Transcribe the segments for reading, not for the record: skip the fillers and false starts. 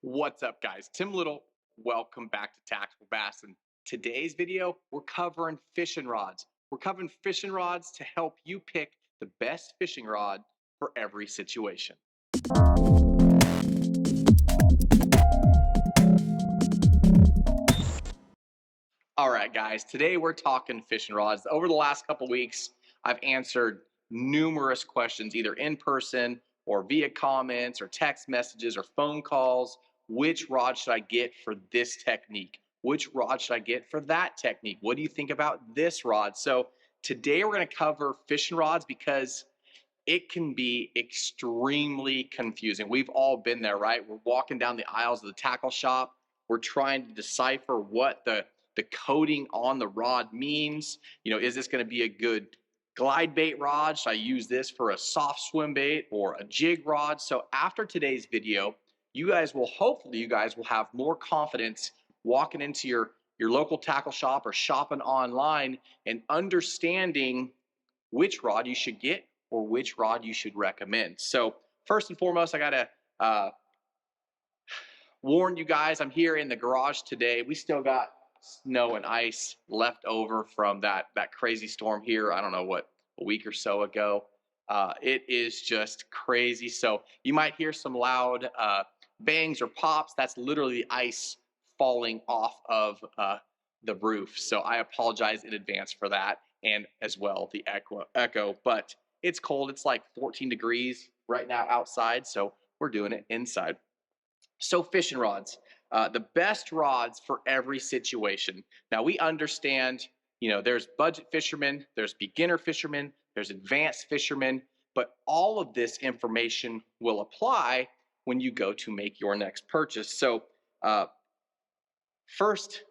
What's up, guys? Tim Little. Welcome back to Tactical Bass. And today's video, we're covering fishing rods. We're covering fishing rods to help you pick the best fishing rod for every situation. All right, guys, today we're talking fishing rods. Over the last couple weeks, I've answered numerous questions, either in person or via comments or text messages or phone calls. Which rod should I get for this technique? Which rod should I get for that technique? What do you think about this rod? So today we're going to cover fishing rods because it can be extremely confusing. We've all been there, right? We're walking down the aisles of the tackle shop. We're trying to decipher what the coating on the rod means. Is this going to be a good glide bait rod? Should I use this for a soft swim bait or a jig rod? So after today's video, hopefully you guys will have more confidence walking into your local tackle shop or shopping online and understanding which rod you should get or which rod you should recommend. So first and foremost, I gotta warn you guys, I'm here in the garage today. We still got snow and ice left over from that crazy storm here. I don't know what, a week or so ago. It is just crazy. So you might hear some loud bangs or pops. That's literally the ice falling off of the roof. So I apologize in advance for that, and as well the echo. But it's cold. It's like 14 degrees right now outside, so we're doing it inside. So fishing rods, the best rods for every situation. Now we understand, there's budget fishermen, there's beginner fishermen, there's advanced fishermen, but all of this information will apply when you go to make your next purchase. So first,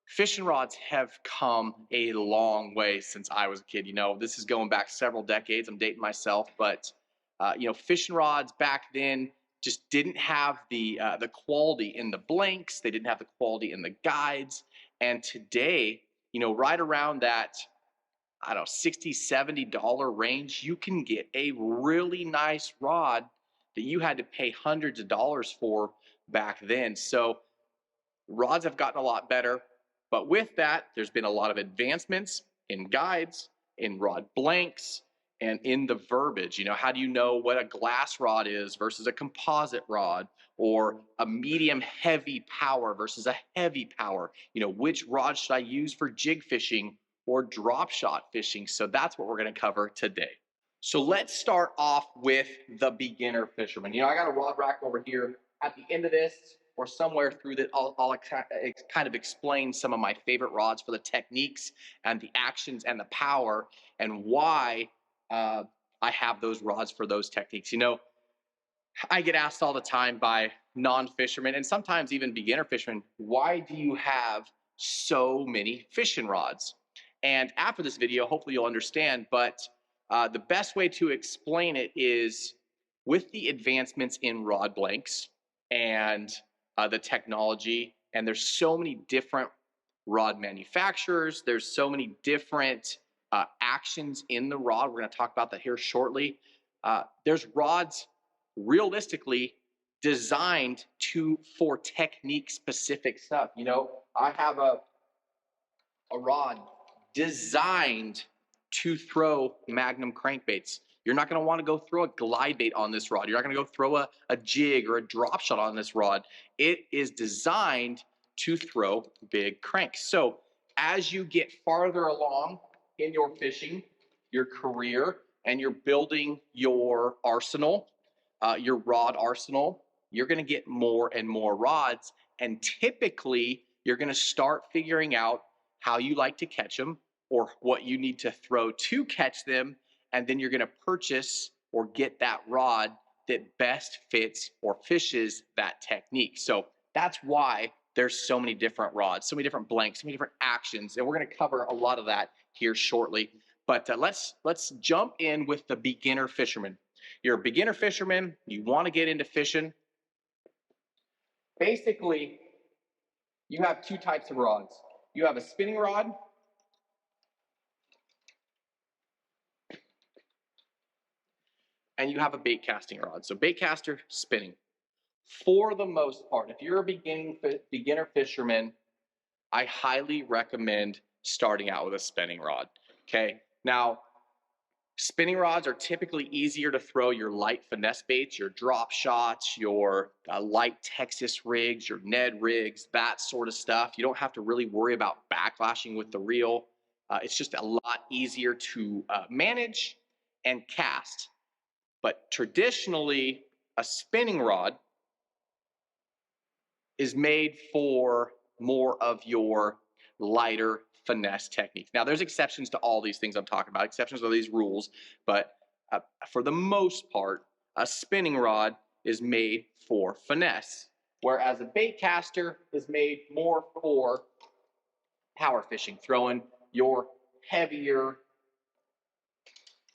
fishing rods have come a long way since I was a kid. This is going back several decades. I'm dating myself, but fishing rods back then just didn't have the quality in the blanks. They didn't have the quality in the guides. And today, right around that, I don't know, $60, $70 range, you can get a really nice rod that you had to pay hundreds of dollars for back then. So rods have gotten a lot better, but with that, there's been a lot of advancements in guides, in rod blanks, and in the verbiage. How do you know what a glass rod is versus a composite rod, or a medium heavy power versus a heavy power? Which rod should I use for jig fishing or drop shot fishing? So that's what we're going to cover today. So let's start off with the beginner fisherman. I got a rod rack over here. At the end of this, or somewhere through that, I'll kind of explain some of my favorite rods for the techniques and the actions and the power, and why I have those rods for those techniques. I get asked all the time by non-fishermen and sometimes even beginner fishermen, why do you have so many fishing rods? And after this video, hopefully you'll understand, but the best way to explain it is with the advancements in rod blanks and the technology, and there's so many different rod manufacturers, there's so many different actions in the rod. We're going to talk about that here shortly. There's rods realistically designed for technique specific stuff. I have a rod designed to throw Magnum crankbaits. You're not going to want to go throw a glide bait on this rod. You're not going to go throw a jig or a drop shot on this rod. It is designed to throw big cranks. So as you get farther along in your fishing, your career, and you're building your arsenal, your rod arsenal, you're going to get more and more rods. And typically, you're going to start figuring out how you like to catch them or what you need to throw to catch them. And then you're going to purchase or get that rod that best fits or fishes that technique. So that's why there's so many different rods, so many different blanks, so many different actions. And we're going to cover a lot of that here shortly. But let's jump in with the beginner fisherman. You're a beginner fisherman. You want to get into fishing. Basically, you have two types of rods. You have a spinning rod, and you have a bait casting rod. So bait caster, spinning. For the most part, if you're a beginner fisherman, I highly recommend starting out with a spinning rod. Okay. Now, spinning rods are typically easier to throw your light finesse baits, your drop shots, your light Texas rigs, your Ned rigs, that sort of stuff. You don't have to really worry about backlashing with the reel. It's just a lot easier to manage and cast. But traditionally, a spinning rod is made for more of your lighter finesse techniques. Now, there's exceptions to all these things I'm talking about. Exceptions to these rules, but for the most part, a spinning rod is made for finesse, whereas a bait caster is made more for power fishing, throwing your heavier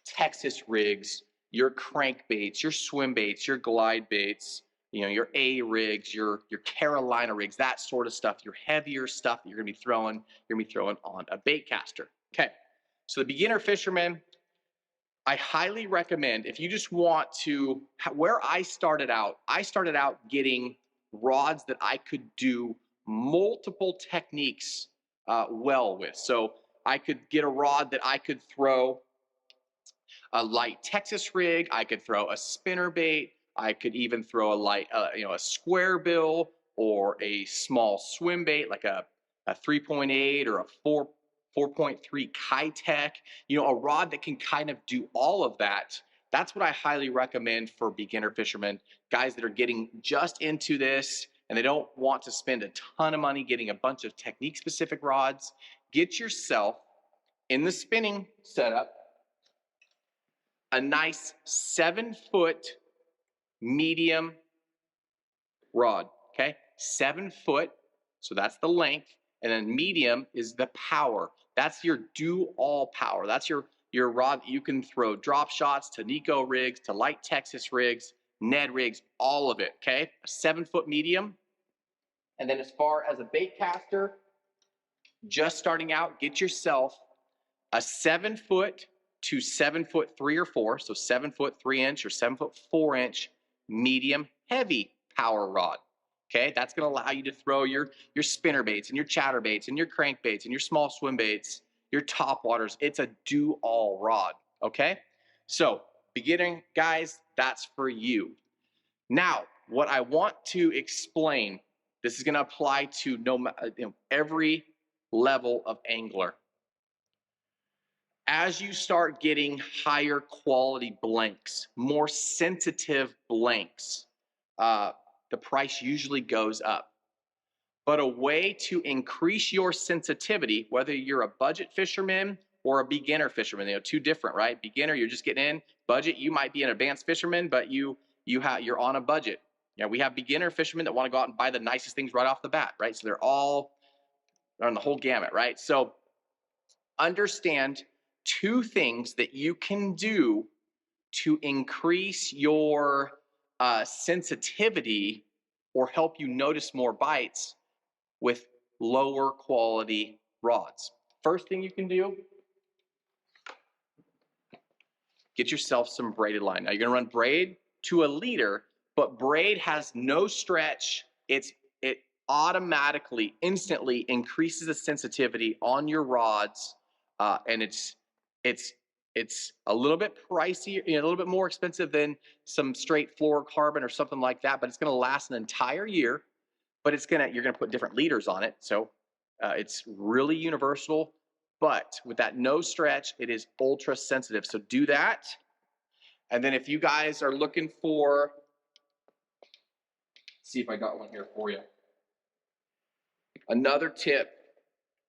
Texas rigs, your crankbaits, your swim baits, your glide baits, your A rigs, your Carolina rigs, that sort of stuff, your heavier stuff that you're gonna be throwing on a bait caster. Okay, so the beginner fisherman, I highly recommend if you just want to, where I started out getting rods that I could do multiple techniques well with. So I could get a rod that I could throw a light Texas rig. I could throw a spinner bait. I could even throw a light, a square bill or a small swim bait like a 3.8 or a 4.3 Kitech. A rod that can kind of do all of that. That's what I highly recommend for beginner fishermen, guys that are getting just into this and they don't want to spend a ton of money getting a bunch of technique specific rods. Get yourself in the spinning setup a nice 7-foot medium rod, okay? 7 foot, so that's the length, and then medium is the power. That's your do-all power. That's your rod that you can throw drop shots to Nico rigs, to light Texas rigs, Ned rigs, all of it, okay? A 7-foot medium. And then as far as a bait caster, just starting out, get yourself a 7-foot to 7'3" or 4", so 7' 3" or 7'4" medium heavy power rod. Okay, that's going to allow you to throw your spinner baits and your chatter baits and your crank baits and your small swim baits, your top waters. It's a do-all rod. Okay, so beginning guys, that's for you. Now, what I want to explain, this is going to apply to every level of angler. As you start getting higher quality blanks, more sensitive blanks, the price usually goes up. But a way to increase your sensitivity, whether you're a budget fisherman or a beginner fisherman, two different, right? Beginner, you're just getting in. Budget, you might be an advanced fisherman, but you're on a budget. We have beginner fishermen that want to go out and buy the nicest things right off the bat, right? So they're on the whole gamut, right? So understand 2 things that you can do to increase your sensitivity or help you notice more bites with lower quality rods. First thing you can do, get yourself some braided line. Now you're gonna run braid to a leader, but braid has no stretch. It automatically, instantly increases the sensitivity on your rods, and it's a little bit pricey, a little bit more expensive than some straight fluorocarbon or something like that, but it's going to last an entire year. But you're going to put different leaders on it, so it's really universal. But with that no stretch, it is ultra sensitive. So do that. And then if you guys are looking for, see if I got one here for you. Another tip,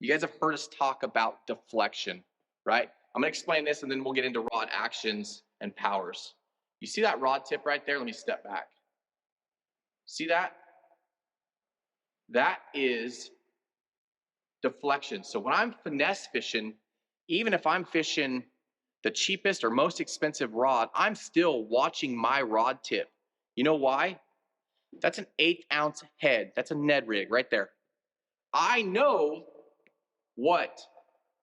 you guys have heard us talk about deflection, right? I'm gonna explain this and then we'll get into rod actions and powers. You see that rod tip right there? Let me step back. See that? That is deflection. So when I'm finesse fishing, even if I'm fishing the cheapest or most expensive rod, I'm still watching my rod tip. You know why? That's an 1/8 ounce head. That's a Ned rig right there. I know what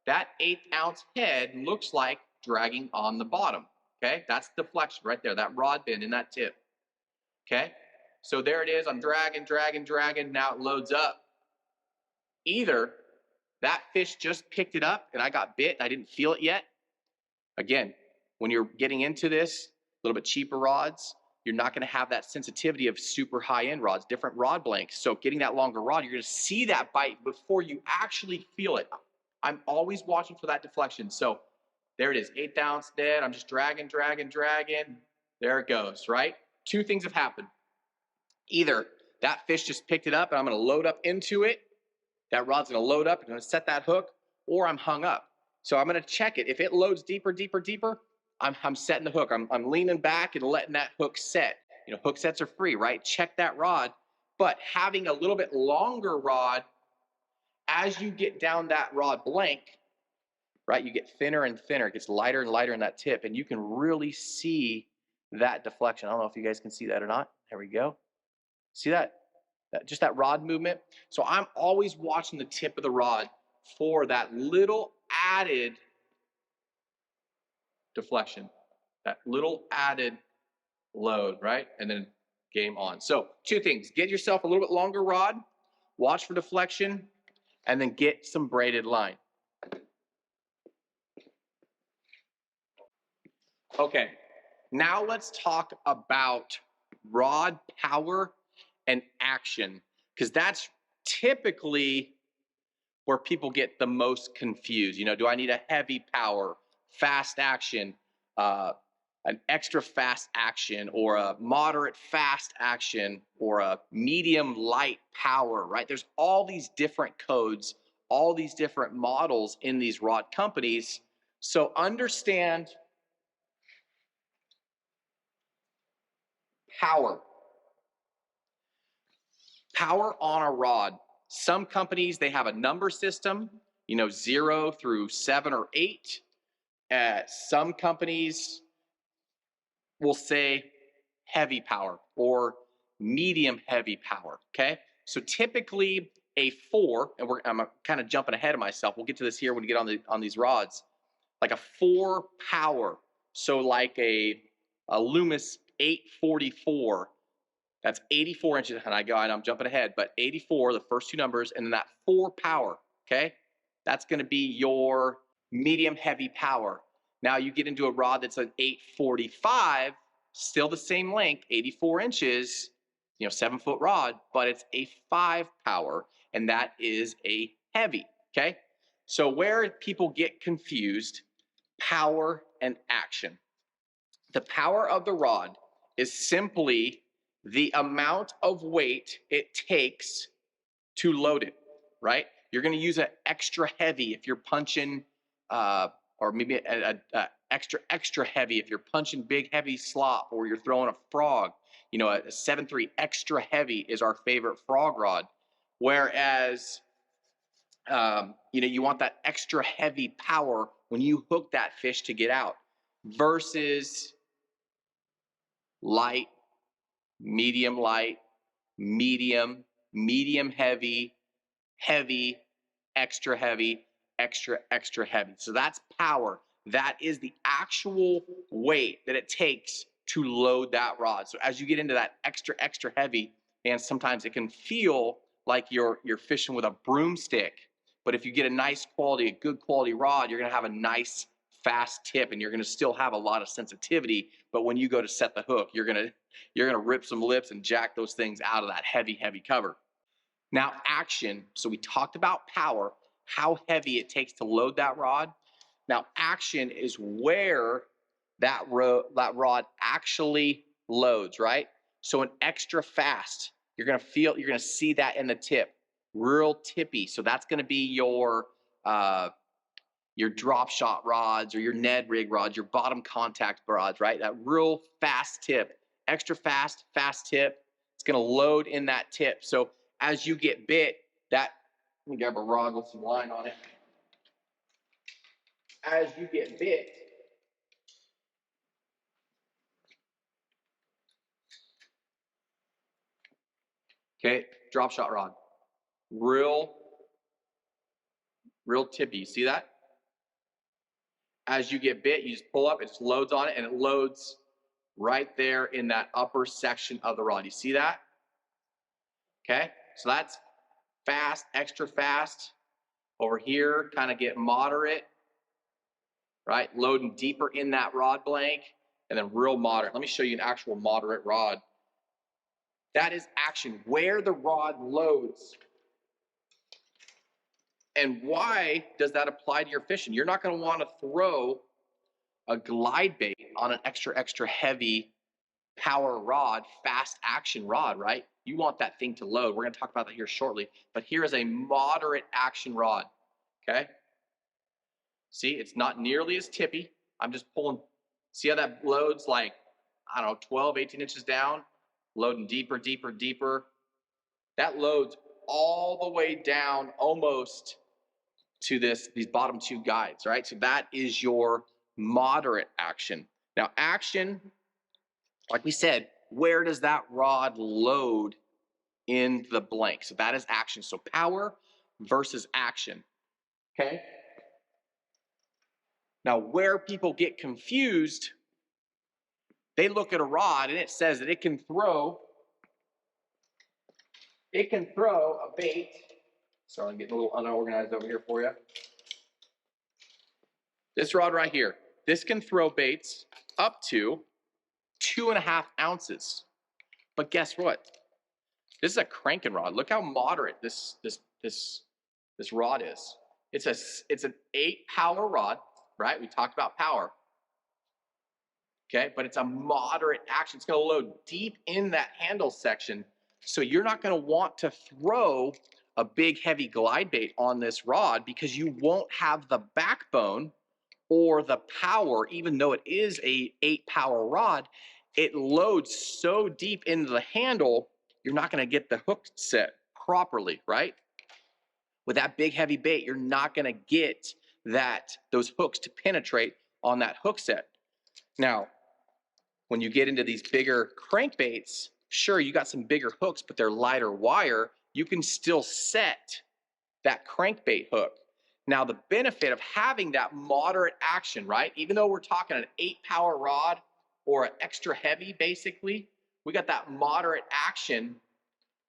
that 1/8 ounce head looks like dragging on the bottom. Okay, that's deflection right there, that rod bend in that tip. Okay, So there it is. I'm dragging, dragging, dragging. Now it loads up. Either that fish just picked it up and I got bit and I didn't feel it yet. Again, when you're getting into this, a little bit cheaper rods, you're not going to have that sensitivity of super high-end rods, different rod blanks. So getting that longer rod, you're going to see that bite before you actually feel it. I'm always watching for that deflection. So there it is, 1/8 ounce dead. I'm just dragging, dragging, dragging. There it goes, right? Two things have happened. Either that fish just picked it up and I'm going to load up into it. That rod's going to load up and I'm going to set that hook, or I'm hung up. So I'm going to check it. If it loads deeper, deeper, deeper, I'm setting the hook. I'm leaning back and letting that hook set. You know, hook sets are free, right? Check that rod. But having a little bit longer rod, as you get down that rod blank, right, you get thinner and thinner. It gets lighter and lighter in that tip, and you can really see that deflection. I don't know if you guys can see that or not. There we go. See that? Just that rod movement. So I'm always watching the tip of the rod for that little added deflection, that little added load, right? And then game on. So two things: get yourself a little bit longer rod, watch for deflection, and then get some braided line. Okay, now let's talk about rod power and action, because that's typically where people get the most confused. You know, do I need a heavy power, fast action, an extra fast action, or a moderate fast action, or a medium light power, right? There's all these different codes, all these different models in these rod companies. So understand power. Power on a rod. Some companies, they have a number system, you know, 0 through 7 or 8. Some companies will say heavy power or medium heavy power, okay? So typically a 4, and I'm kind of jumping ahead of myself. We'll get to this here when we get on these rods. Like a 4 power, so like a Loomis 844, that's 84 inches, and I'm jumping ahead, but 84, the first two numbers, and then that 4 power, okay? That's gonna be your medium heavy power. Now you get into a rod that's an 845, still the same length, 84 inches, you know, 7-foot rod, but it's a 5 power, and that is a heavy, okay? So where people get confused, power and action. The power of the rod is simply the amount of weight it takes to load it, right? You're going to use an extra heavy if you're punching, or maybe a extra heavy if you're punching big heavy slop, or you're throwing a frog. You know, a 7.3 extra heavy is our favorite frog rod. Whereas, you know, you want that extra heavy power when you hook that fish to get out, versus light, medium light, medium, medium heavy, heavy, extra heavy, extra heavy. So that's power. That is the actual weight that it takes to load that rod. So as you get into that extra heavy, and sometimes it can feel like you're fishing with a broomstick. But if you get a nice quality, a good quality rod, you're gonna have a nice fast tip, and you're gonna still have a lot of sensitivity. But when you go to set the hook, you're gonna rip some lips and jack those things out of that heavy cover. Now action, so we talked about power, how heavy it takes to load that rod. Now action is where that rod actually loads, right? So an extra fast, you're gonna see that in the tip, real tippy. So that's gonna be your drop shot rods, or your Ned rig rods, your bottom contact rods, right? That real fast tip, extra fast tip. It's gonna load in that tip. So as you get bit, let me grab a rod with some line on it. As you get bit, okay, drop shot rod, real tippy. You see that? As you get bit, you just pull up, it just loads on it, and it loads right there in that upper section of the rod. You see that? Okay, so that's fast, extra fast. Over here, kind of get moderate, right? Loading deeper in that rod blank, and then real moderate. Let me show you an actual moderate rod. That is action, where the rod loads. And why does that apply to your fishing? You're not going to want to throw a glide bait on an extra heavy power rod, fast action rod, right? You want that thing to load. We're going to talk about that here shortly. But here is a moderate action rod, okay? See, it's not nearly as tippy. I'm just pulling. See how that loads like, I don't know, 12, 18 inches down? Loading deeper, deeper, deeper. That loads all the way down almost to these bottom two guides, right? So that is your moderate action. Now, action, like we said, where does that rod load in the blank? So that is action. So power versus action, okay? Now, where people get confused, they look at a rod and it says that it can throw a bait. Sorry, I'm getting a little unorganized over here for you. This rod right here, this can throw baits up to 2.5 ounces. But guess what? This is a cranking rod. Look how moderate this rod is. It's an 8-power rod, right? We talked about power. Okay, but it's a moderate action. It's going to load deep in that handle section. So you're not going to want to throw a big heavy glide bait on this rod because you won't have the backbone or the power, even though it is a 8-power rod. It loads so deep into the handle, you're not going to get the hook set properly, right? With that big heavy bait, you're not going to get those hooks to penetrate on that hook set. Now, when you get into these bigger crankbaits, sure, you got some bigger hooks, but they're lighter wire. You can still set that crankbait hook. Now, the benefit of having that moderate action, right? Even though we're talking an 8-power rod or an extra heavy, basically, we got that moderate action.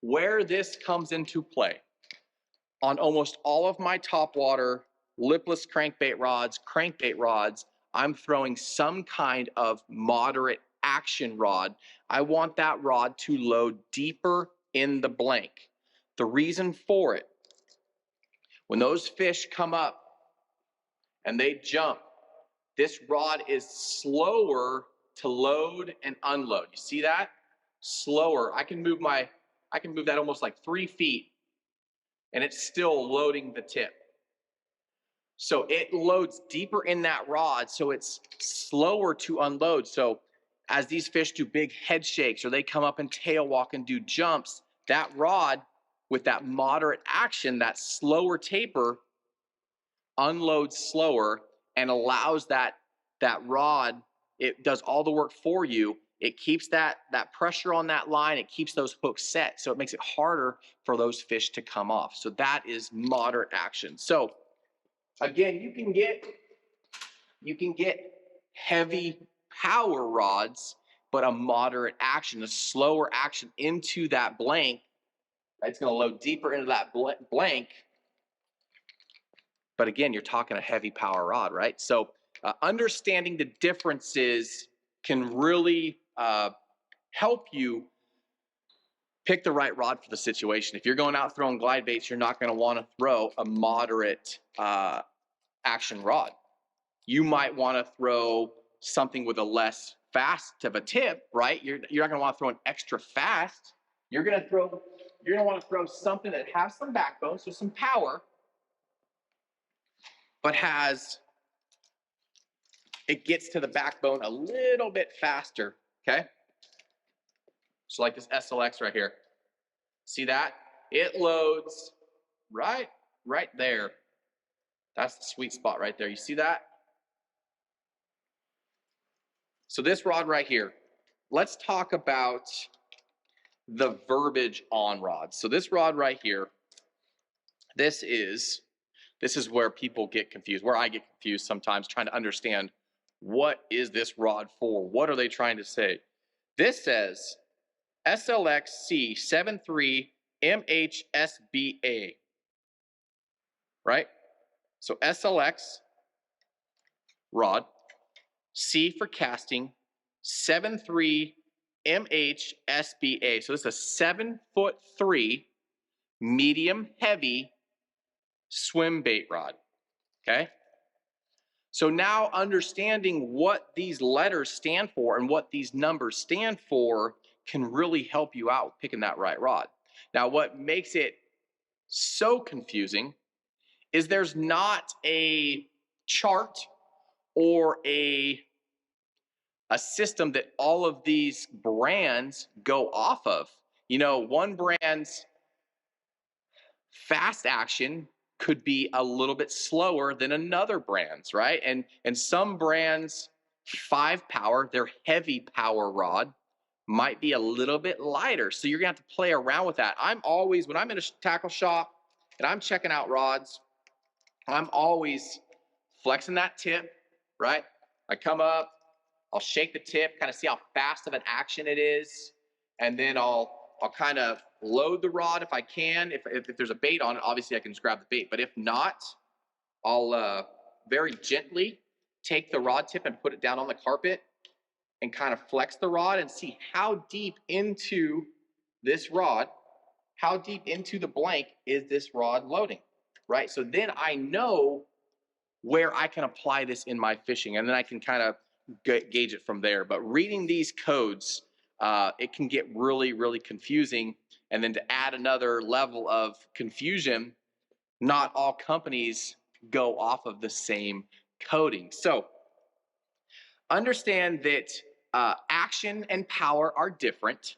Where this comes into play, on almost all of my topwater lipless crankbait rods, I'm throwing some kind of moderate action rod. I want that rod to load deeper in the blank. The reason for it, when those fish come up and they jump, this rod is slower to load and unload. You see that? Slower. I can move that almost like 3 feet and it's still loading the tip. So it loads deeper in that rod, so it's slower to unload. So as these fish do big head shakes or they come up and tail walk and do jumps, that rod with that moderate action, that slower taper, unloads slower and allows that rod, it does all the work for you. It keeps that pressure on that line. It keeps those hooks set. So it makes it harder for those fish to come off. So that is moderate action. So again, you can get heavy power rods, but a moderate action, a slower action into that blank. It's going to load deeper into that blank. But again, you're talking a heavy power rod, right? So understanding the differences can really help you pick the right rod for the situation. If you're going out throwing glide baits, you're not going to want to throw a moderate action rod. You might want to throw something with a less fast of a tip, right? You're not going to want to throw an extra fast. You're going to want to throw something that has some backbone, so some power, but it gets to the backbone a little bit faster, okay? So like this SLX right here. See that? It loads right there. That's the sweet spot right there. You see that? So this rod right here, let's talk about the verbiage on rods. So this rod right here, this is where people get confused, where I get confused sometimes trying to understand what is this rod for? What are they trying to say? This says SLX C 73 MHSBA, right? So SLX rod, C for casting, 7'3" MHSBA. So this is a 7'3" medium heavy swim bait rod. Okay. So now understanding what these letters stand for and what these numbers stand for can really help you out with picking that right rod. Now, what makes it so confusing is there's not a chart or a system that all of these brands go off of. You know, one brand's fast action could be a little bit slower than another brand's, right? And some brands 5 power, their heavy power rod might be a little bit lighter. So you're gonna have to play around with that. I'm always, when I'm in a tackle shop and I'm checking out rods, I'm always flexing that tip, right? I come up, I'll shake the tip, kind of see how fast of an action it is, and then I'll kind of load the rod if I can. If there's a bait on it, obviously I can just grab the bait. But if not, I'll very gently take the rod tip and put it down on the carpet and kind of flex the rod and see how deep into this rod, how deep into the blank is this rod loading, right? So then I know where I can apply this in my fishing, and then I can kind of gauge it from there. But reading these codes, it can get really, really confusing. And then to add another level of confusion, not all companies go off of the same coding. So understand that action and power are different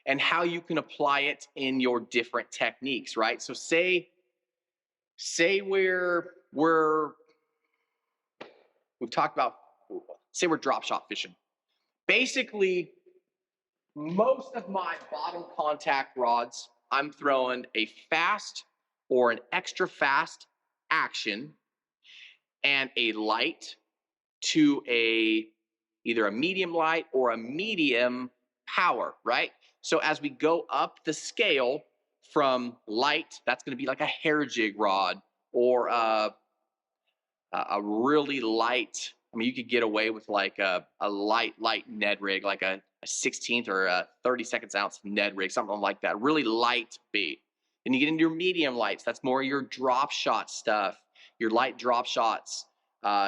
and how you can apply it in your different techniques, right? So say we've talked about, say we're drop shot fishing. Basically, most of my bottom contact rods, I'm throwing a fast or an extra fast action and a light to either a medium light or a medium power, right? So as we go up the scale from light, that's going to be like a hair jig rod or a really light. I mean, you could get away with like a light Ned rig, like a 16th or a 32nd ounce Ned rig, something like that. Really light bait. Then you get into your medium lights. That's more your drop shot stuff, your light drop shots,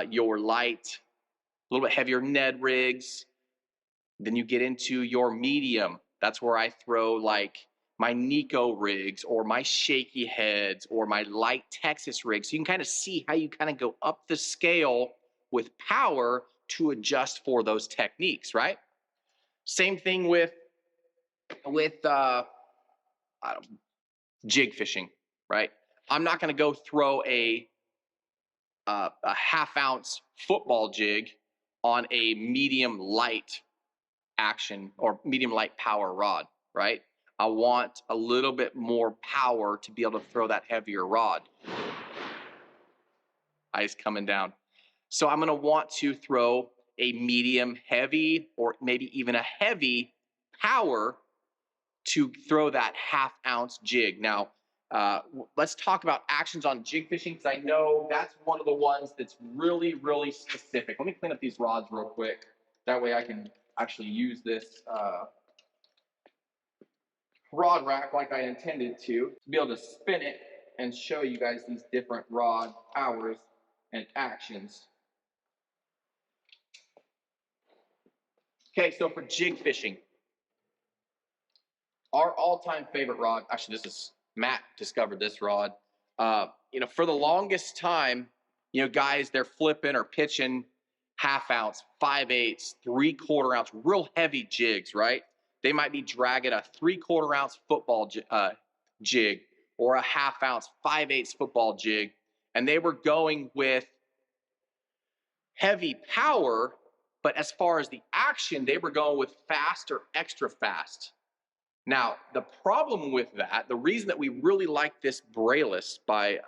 your light, a little bit heavier Ned rigs. Then you get into your medium. That's where I throw like my Nico rigs or my shaky heads or my light Texas rigs. So you can kind of see how you kind of go up the scale with power to adjust for those techniques, right? Same thing with jig fishing, right? I'm not going to go throw a half-ounce football jig on a medium light action or medium light power rod, right? I want a little bit more power to be able to throw that heavier rod. Ice coming down. So I'm going to want to throw a medium heavy or maybe even a heavy power to throw that half-ounce jig. Now, let's talk about actions on jig fishing because I know that's one of the ones that's really, really specific. Let me clean up these rods real quick. That way I can actually use this rod rack like I intended to be able to spin it and show you guys these different rod powers and actions. Okay, so for jig fishing, our all-time favorite rod, actually this is, Matt discovered this rod. For the longest time, guys, they're flipping or pitching half-ounce, 5/8, 3/4 ounce, real heavy jigs, right? They might be dragging a 3/4 ounce football jig or a half-ounce, 5/8 football jig, and they were going with heavy power, but as far as the action, they were going with fast or extra fast. Now, the problem with that, the reason that we really like this brailess by,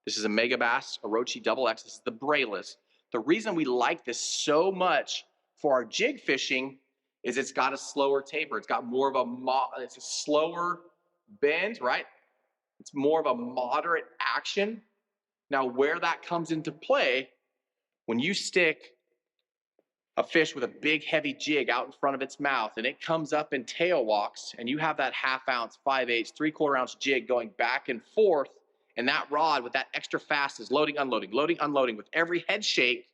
this is a Megabass Orochi Double X, this is the brailess. The reason we like this so much for our jig fishing is it's got a slower taper. It's got more of it's a slower bend, right? It's more of a moderate action. Now, where that comes into play, when you stick a fish with a big heavy jig out in front of its mouth and it comes up and tail walks, and you have that 1/2 ounce, 5/8, 3/4 ounce jig going back and forth, and that rod with that extra fast is loading, unloading, loading, unloading with every head shake,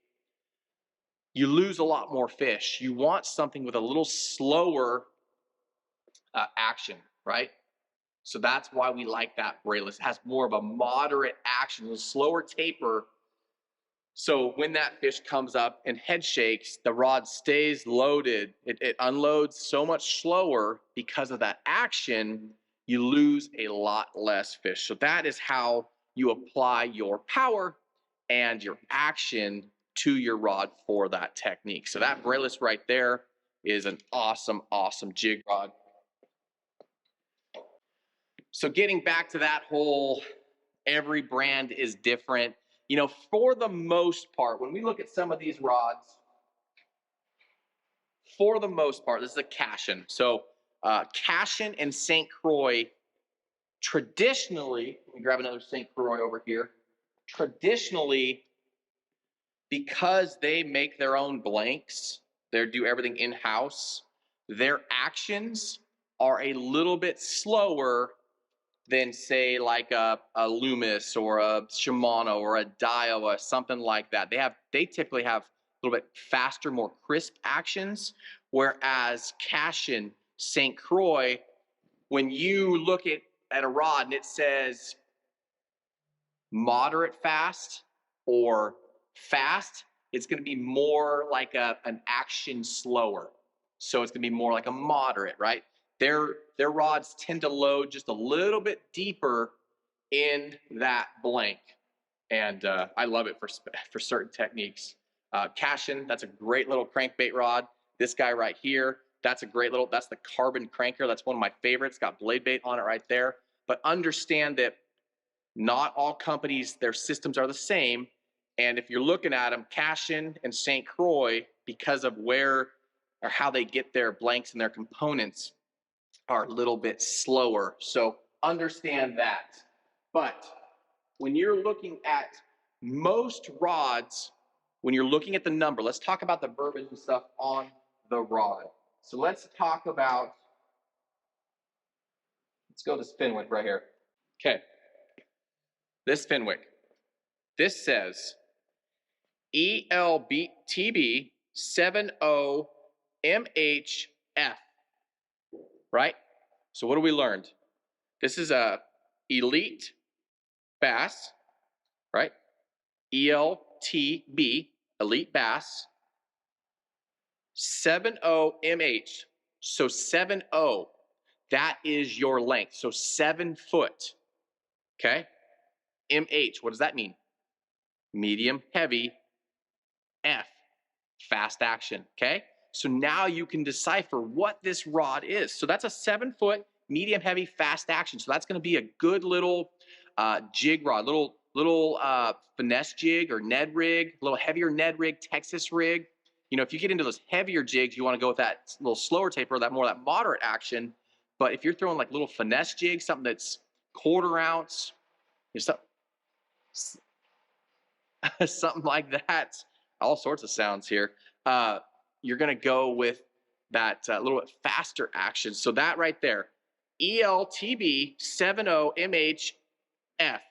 you lose a lot more fish. You want something with a little slower action, right? So that's why we like that braidless. It has more of a moderate action, a slower taper. So when that fish comes up and head shakes, the rod stays loaded. It unloads so much slower because of that action. You lose a lot less fish. So that is how you apply your power and your action to your rod for that technique. So that braidless right there is an awesome, awesome jig rod. So getting back to that whole every brand is different. You know, for the most part, when we look at some of these rods, for the most part, this is a Cashin. So Cashin and St. Croix, traditionally, let me grab another St. Croix over here. Traditionally, because they make their own blanks, they do everything in-house, their actions are a little bit slower than say like a Loomis or a Shimano or a Daiwa, something like that. They typically have a little bit faster, more crisp actions, whereas Cashin, St. Croix, when you look at a rod and it says moderate fast or fast, it's going to be more like an action slower. So it's going to be more like a moderate, right? Their rods tend to load just a little bit deeper in that blank, and I love it for certain techniques. Cashin, that's a great little crankbait rod. This guy right here, that's the carbon cranker. That's one of my favorites. Got blade bait on it right there. But understand that not all companies, their systems are the same. And if you're looking at them, Cashin and St. Croix, because of where or how they get their blanks and their components, are a little bit slower. So understand that. But when you're looking at most rods, when you're looking at the number, let's talk about the verbiage and stuff on the rod. So let's talk about, let's go to this Fenwick right here. Okay. This Fenwick. This says ELTB 70MHF, right? So what have we learned? This is a elite bass, right? ELTB, elite bass, 70MH. So 70, that is your length. So 7 foot, okay? MH, what does that mean? Medium, heavy, F, fast action, okay? So now you can decipher what this rod is. So that's a 7 foot, medium, heavy, fast action. So that's gonna be a good little jig rod, little finesse jig or Ned rig, a little heavier Ned rig, Texas rig. You know, if you get into those heavier jigs, you wanna go with that little slower taper, that moderate action. But if you're throwing like little finesse jig, something that's 1/4 ounce, something like that, all sorts of sounds here, you're going to go with that little bit faster action. So that right there, ELTB 70MHF,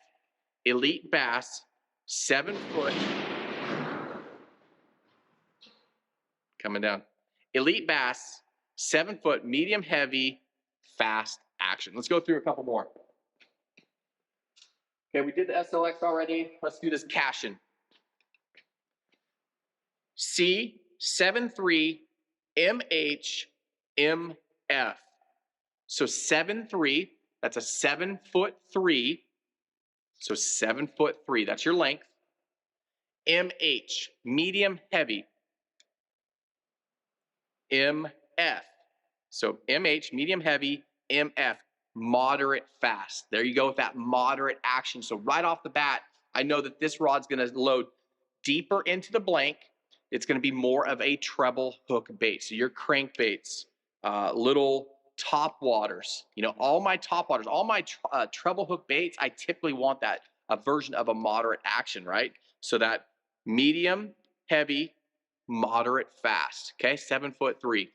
elite bass, 7 foot, coming down, elite bass, 7 foot, medium heavy, fast action. Let's go through a couple more. Okay, we did the SLX already. Let's do this Cashin. C73MHMF. So 7'3", that's a 7'3". So 7'3", that's your length. MH, medium heavy. MF. So MH, medium heavy, MF, moderate fast. There you go with that moderate action. So right off the bat, I know that this rod's gonna load deeper into the blank. It's gonna be more of a treble hook bait. So your crankbaits, little top waters, all my top waters, all my treble hook baits, I typically want that a version of a moderate action, right? So that medium, heavy, moderate, fast. Okay, 7'3".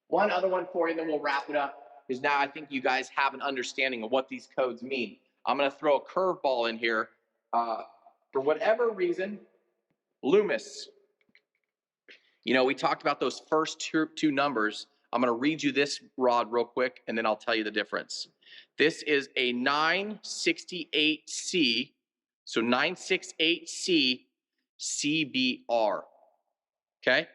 One other one for you, then we'll wrap it up. Is now I think you guys have an understanding of what these codes mean. I'm going to throw a curveball in here. For whatever reason, Loomis. We talked about those first two numbers. I'm going to read you this rod real quick, and then I'll tell you the difference. This is a 968C, so 968C CBR. Okay?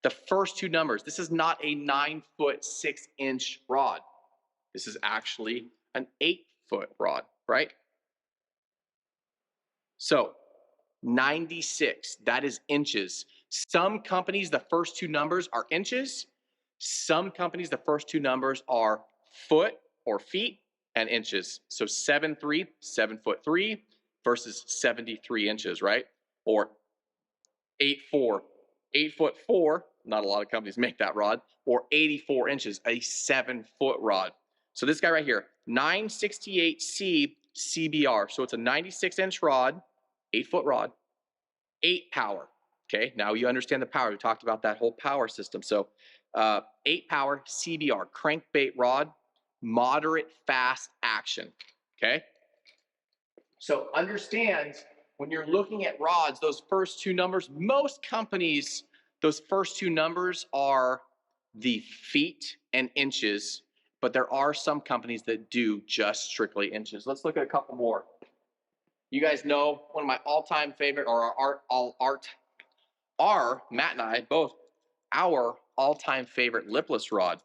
The first two numbers. This is not a 9-foot 6-inch rod. This is actually an 8-foot rod, right? So 96, that is inches. Some companies, the first two numbers are inches. Some companies, the first two numbers are foot or feet and inches. So 7'3", 7'3" versus 73 inches, right? Or 8'4", 8'4", not a lot of companies make that rod, or 84 inches, a 7-foot rod. So this guy right here, 968C CBR. So it's a 96-inch rod, 8-foot rod, 8 power. Okay, now you understand the power. We talked about that whole power system. So 8 power CBR, crankbait rod, moderate fast action. Okay, so understand when you're looking at rods, those first two numbers, most companies, those first two numbers are the feet and inches, but there are some companies that do just strictly inches. Let's look at a couple more. You guys know one of my all-time favorite, or Matt and I both, our all-time favorite lipless rod.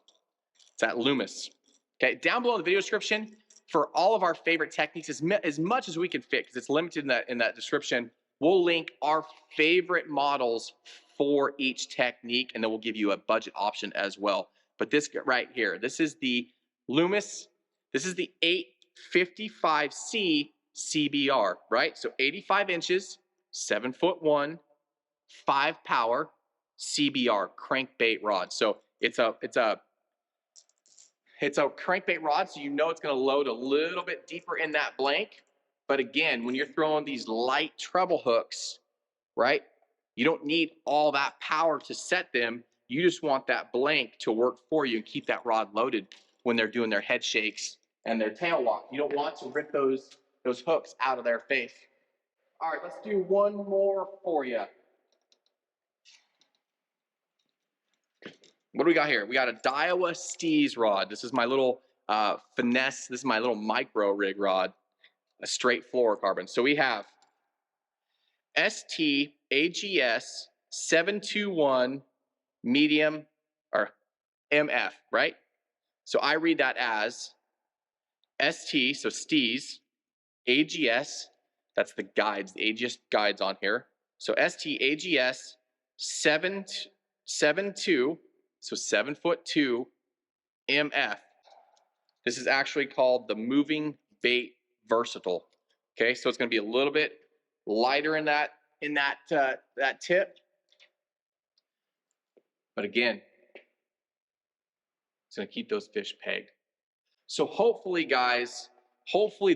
It's at Loomis. Okay, down below in the video description, for all of our favorite techniques, as much as we can fit, because it's limited in that description, we'll link our favorite models for each technique, and then we'll give you a budget option as well. But this right here, this is the Loomis, this is the 855C CBR, right? So 85 inches, 7'1", 5 power CBR crankbait rod. So it's a crankbait rod, so it's going to load a little bit deeper in that blank. But again, when you're throwing these light treble hooks, right, you don't need all that power to set them. You just want that blank to work for you and keep that rod loaded when they're doing their head shakes and their tail walk. You don't want to rip those hooks out of their face. All right, let's do one more for you. What do we got here? We got a Daiwa Steez rod. This is my little finesse. This is my little micro rig rod, a straight fluorocarbon. So we have ST AGS 721 medium, or MF, right? So I read that as ST, so Steez, AGS, that's the guides, the AGS guides on here. So ST AGS 772, so 7'2" MF. This is actually called the moving bait versatile. Okay, so it's going to be a little bit lighter in that tip, but again, it's going to keep those fish pegged. So hopefully, guys,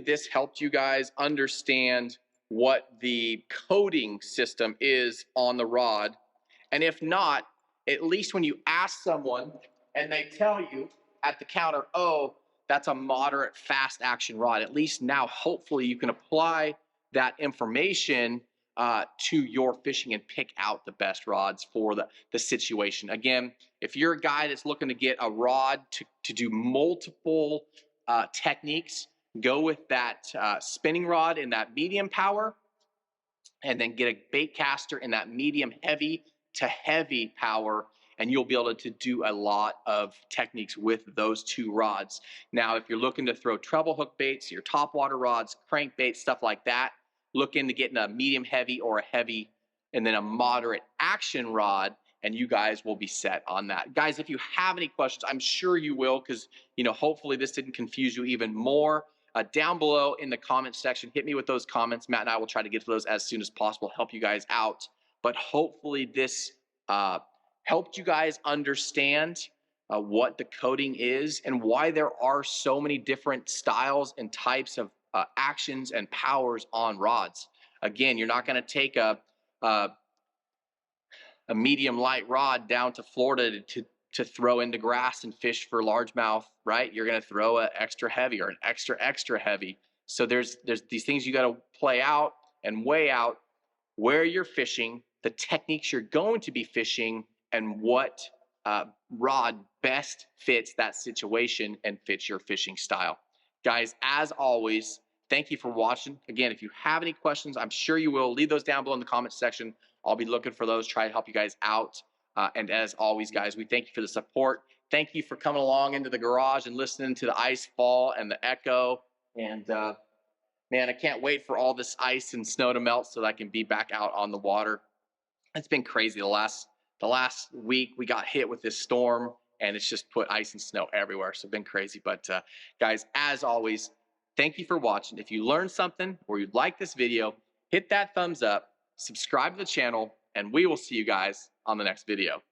this helped you guys understand what the coding system is on the rod, and if not, at least when you ask someone and they tell you at the counter, oh, that's a moderate fast action rod, at least now hopefully you can apply that information to your fishing and pick out the best rods for the situation. Again, if you're a guy that's looking to get a rod to do multiple techniques, go with that spinning rod in that medium power, and then get a bait caster in that medium heavy to heavy power, and you'll be able to do a lot of techniques with those two rods. Now, if you're looking to throw treble hook baits, your top water rods, crankbaits, stuff like that, look into getting a medium heavy or a heavy and then a moderate action rod, and you guys will be set on that. Guys, if you have any questions, I'm sure you will, because hopefully this didn't confuse you even more. Down below in the comments section, hit me with those comments. Matt and I will try to get to those as soon as possible, help you guys out. But hopefully this helped you guys understand what the coating is and why there are so many different styles and types of actions and powers on rods. Again, you're not going to take a a medium light rod down to Florida to throw into grass and fish for largemouth, right? You're going to throw an extra heavy or an extra heavy. So there's these things you got to play out and weigh out where you're fishing, the techniques you're going to be fishing, and what rod best fits that situation and fits your fishing style. Guys, as always, thank you for watching. Again, if you have any questions, I'm sure you will. Leave those down below in the comment section. I'll be looking for those, try to help you guys out. And as always, guys, we thank you for the support. Thank you for coming along into the garage and listening to the ice fall and the echo. And man, I can't wait for all this ice and snow to melt so that I can be back out on the water. It's been crazy. The last week we got hit with this storm, and it's just put ice and snow everywhere. So it's been crazy. But guys, as always, thank you for watching. If you learned something or you like this video, hit that thumbs up, subscribe to the channel, and we will see you guys on the next video.